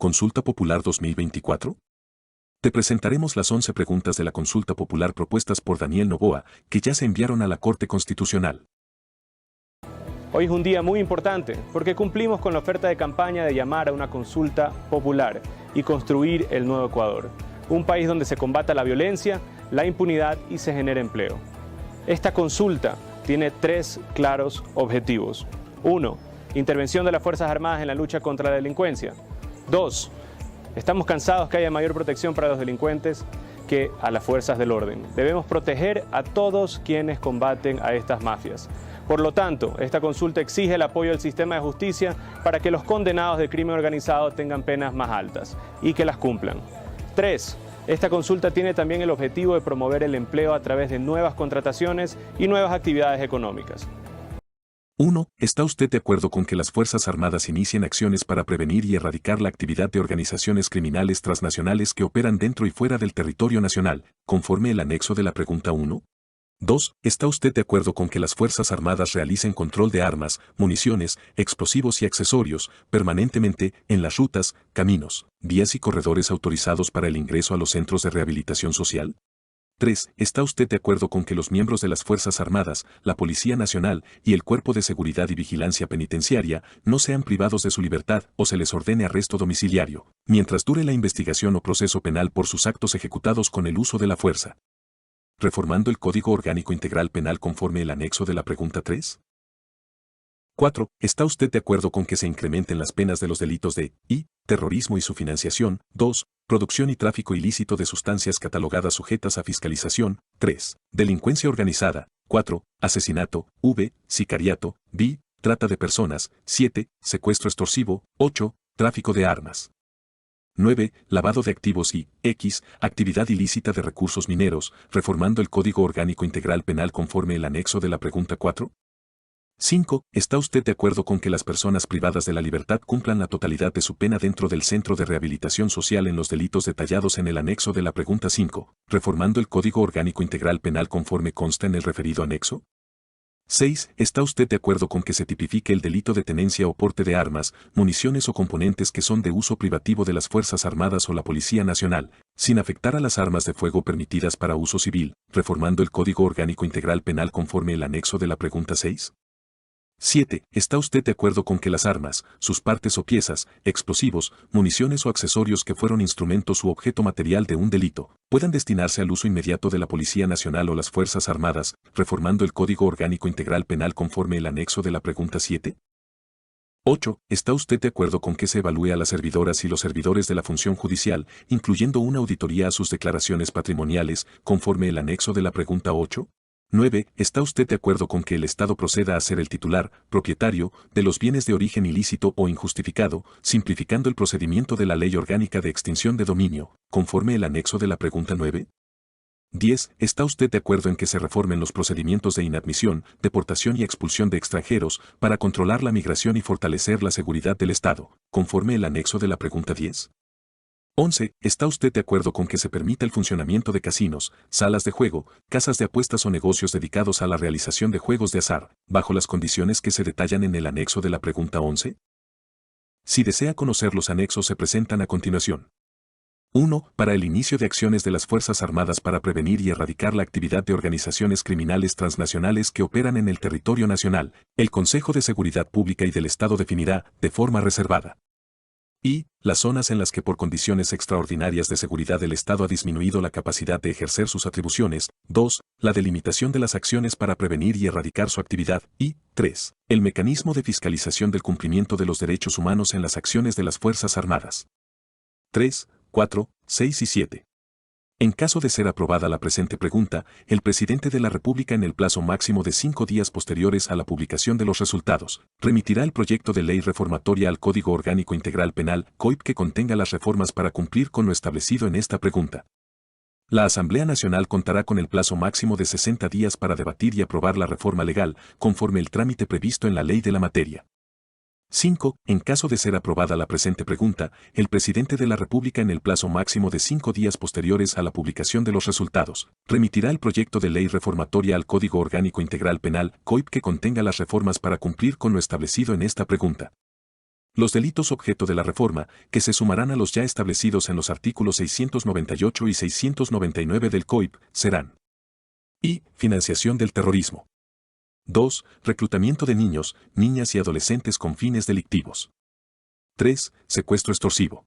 ¿Consulta Popular 2024? Te presentaremos las 11 preguntas de la consulta popular propuestas por Daniel Noboa, que ya se enviaron a la Corte Constitucional. Hoy es un día muy importante porque cumplimos con la oferta de campaña de llamar a una consulta popular y construir el nuevo Ecuador. Un país donde se combata la violencia, la impunidad y se genere empleo. Esta consulta tiene 3 claros objetivos. 1. Intervención de las Fuerzas Armadas en la lucha contra la delincuencia. 2. Estamos cansados que haya mayor protección para los delincuentes que a las fuerzas del orden. Debemos proteger a todos quienes combaten a estas mafias. Por lo tanto, esta consulta exige el apoyo del sistema de justicia para que los condenados de crimen organizado tengan penas más altas y que las cumplan. 3. Esta consulta tiene también el objetivo de promover el empleo a través de nuevas contrataciones y nuevas actividades económicas. 1. ¿Está usted de acuerdo con que las Fuerzas Armadas inicien acciones para prevenir y erradicar la actividad de organizaciones criminales transnacionales que operan dentro y fuera del territorio nacional, conforme el anexo de la pregunta 1? 2. ¿Está usted de acuerdo con que las Fuerzas Armadas realicen control de armas, municiones, explosivos y accesorios permanentemente en las rutas, caminos, vías y corredores autorizados para el ingreso a los centros de rehabilitación social? 3. ¿Está usted de acuerdo con que los miembros de las Fuerzas Armadas, la Policía Nacional y el Cuerpo de Seguridad y Vigilancia Penitenciaria no sean privados de su libertad o se les ordene arresto domiciliario, mientras dure la investigación o proceso penal por sus actos ejecutados con el uso de la fuerza? Reformando el Código Orgánico Integral Penal conforme el anexo de la pregunta 3. 4. ¿Está usted de acuerdo con que se incrementen las penas de los delitos de terrorismo y su financiación? 2. Producción y tráfico ilícito de sustancias catalogadas sujetas a fiscalización. 3. Delincuencia organizada. 4. Asesinato. Sicariato. Trata de personas. 7. Secuestro extorsivo. 8. Tráfico de armas. 9. Lavado de activos y actividad ilícita de recursos mineros, reformando el Código Orgánico Integral Penal conforme el anexo de la pregunta 4. 5. ¿Está usted de acuerdo con que las personas privadas de la libertad cumplan la totalidad de su pena dentro del Centro de Rehabilitación Social en los delitos detallados en el anexo de la pregunta 5, reformando el Código Orgánico Integral Penal conforme consta en el referido anexo? 6. ¿Está usted de acuerdo con que se tipifique el delito de tenencia o porte de armas, municiones o componentes que son de uso privativo de las Fuerzas Armadas o la Policía Nacional, sin afectar a las armas de fuego permitidas para uso civil, reformando el Código Orgánico Integral Penal conforme el anexo de la pregunta 6? 7. ¿Está usted de acuerdo con que las armas, sus partes o piezas, explosivos, municiones o accesorios que fueron instrumentos u objeto material de un delito, puedan destinarse al uso inmediato de la Policía Nacional o las Fuerzas Armadas, reformando el Código Orgánico Integral Penal conforme el anexo de la pregunta 7? 8. ¿Está usted de acuerdo con que se evalúe a las servidoras y los servidores de la función judicial, incluyendo una auditoría a sus declaraciones patrimoniales, conforme el anexo de la pregunta 8? 9. ¿Está usted de acuerdo con que el Estado proceda a ser el titular, propietario, de los bienes de origen ilícito o injustificado, simplificando el procedimiento de la Ley Orgánica de Extinción de Dominio, conforme el anexo de la pregunta 9? 10. ¿Está usted de acuerdo en que se reformen los procedimientos de inadmisión, deportación y expulsión de extranjeros para controlar la migración y fortalecer la seguridad del Estado, conforme el anexo de la pregunta 10? 11. ¿Está usted de acuerdo con que se permita el funcionamiento de casinos, salas de juego, casas de apuestas o negocios dedicados a la realización de juegos de azar, bajo las condiciones que se detallan en el anexo de la pregunta 11? Si desea conocer los anexos se presentan a continuación. 1. Para el inicio de acciones de las Fuerzas Armadas para prevenir y erradicar la actividad de organizaciones criminales transnacionales que operan en el territorio nacional, el Consejo de Seguridad Pública y del Estado definirá, de forma reservada, las zonas en las que por condiciones extraordinarias de seguridad el Estado ha disminuido la capacidad de ejercer sus atribuciones. 2. La delimitación de las acciones para prevenir y erradicar su actividad. 3. El mecanismo de fiscalización del cumplimiento de los derechos humanos en las acciones de las Fuerzas Armadas. 3, 4, 6 y 7. En caso de ser aprobada la presente pregunta, el presidente de la República en el plazo máximo de 5 días posteriores a la publicación de los resultados, remitirá el proyecto de ley reformatoria al Código Orgánico Integral Penal, COIP, que contenga las reformas para cumplir con lo establecido en esta pregunta. La Asamblea Nacional contará con el plazo máximo de 60 días para debatir y aprobar la reforma legal, conforme el trámite previsto en la ley de la materia. 5. En caso de ser aprobada la presente pregunta, el presidente de la República en el plazo máximo de 5 días posteriores a la publicación de los resultados, remitirá el proyecto de ley reformatoria al Código Orgánico Integral Penal, COIP, que contenga las reformas para cumplir con lo establecido en esta pregunta. Los delitos objeto de la reforma, que se sumarán a los ya establecidos en los artículos 698 y 699 del COIP, serán: I. Financiación del terrorismo. 2. Reclutamiento de niños, niñas y adolescentes con fines delictivos. 3. Secuestro extorsivo.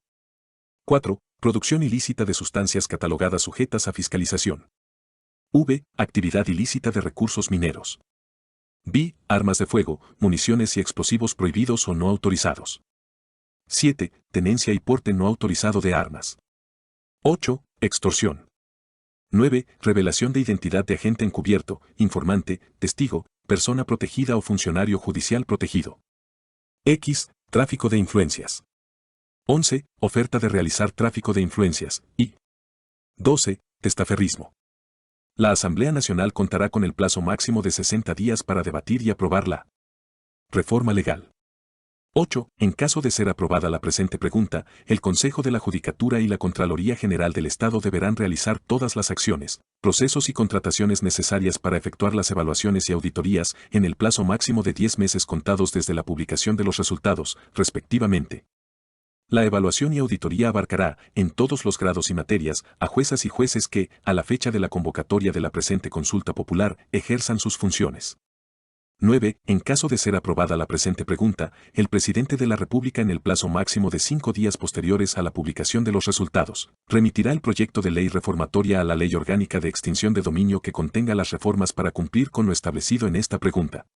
4. Producción ilícita de sustancias catalogadas sujetas a fiscalización. V. Actividad ilícita de recursos mineros. B. Armas de fuego, municiones y explosivos prohibidos o no autorizados. 7. Tenencia y porte no autorizado de armas. 8. Extorsión. 9. Revelación de identidad de agente encubierto, informante, testigo, persona protegida o funcionario judicial protegido. X. Tráfico de influencias. 11. Oferta de realizar tráfico de influencias. Y 12. Testaferrismo. La Asamblea Nacional contará con el plazo máximo de 60 días para debatir y aprobar la reforma legal. 8. En caso de ser aprobada la presente pregunta, el Consejo de la Judicatura y la Contraloría General del Estado deberán realizar todas las acciones, procesos y contrataciones necesarias para efectuar las evaluaciones y auditorías en el plazo máximo de 10 meses contados desde la publicación de los resultados, respectivamente. La evaluación y auditoría abarcará, en todos los grados y materias, a juezas y jueces que, a la fecha de la convocatoria de la presente consulta popular, ejerzan sus funciones. 9. En caso de ser aprobada la presente pregunta, el presidente de la República en el plazo máximo de 5 días posteriores a la publicación de los resultados, remitirá el proyecto de ley reformatoria a la Ley Orgánica de Extinción de Dominio que contenga las reformas para cumplir con lo establecido en esta pregunta.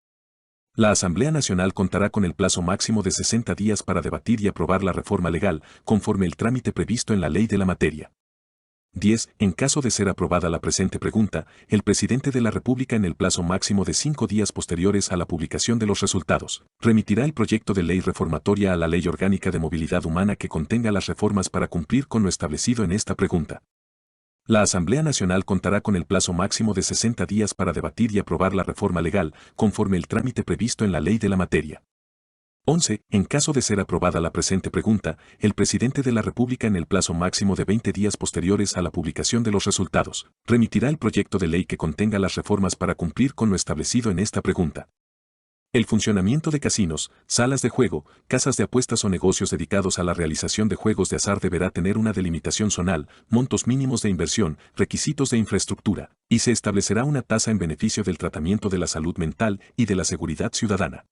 La Asamblea Nacional contará con el plazo máximo de 60 días para debatir y aprobar la reforma legal, conforme el trámite previsto en la ley de la materia. 10. En caso de ser aprobada la presente pregunta, el presidente de la República en el plazo máximo de 5 días posteriores a la publicación de los resultados, remitirá el proyecto de ley reformatoria a la Ley Orgánica de Movilidad Humana que contenga las reformas para cumplir con lo establecido en esta pregunta. La Asamblea Nacional contará con el plazo máximo de 60 días para debatir y aprobar la reforma legal, conforme el trámite previsto en la ley de la materia. 11. En caso de ser aprobada la presente pregunta, el presidente de la República en el plazo máximo de 20 días posteriores a la publicación de los resultados, remitirá el proyecto de ley que contenga las reformas para cumplir con lo establecido en esta pregunta. El funcionamiento de casinos, salas de juego, casas de apuestas o negocios dedicados a la realización de juegos de azar deberá tener una delimitación zonal, montos mínimos de inversión, requisitos de infraestructura, y se establecerá una tasa en beneficio del tratamiento de la salud mental y de la seguridad ciudadana.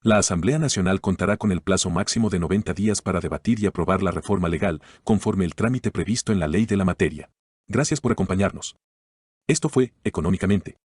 La Asamblea Nacional contará con el plazo máximo de 90 días para debatir y aprobar la reforma legal, conforme el trámite previsto en la ley de la materia. Gracias por acompañarnos. Esto fue Económicamente.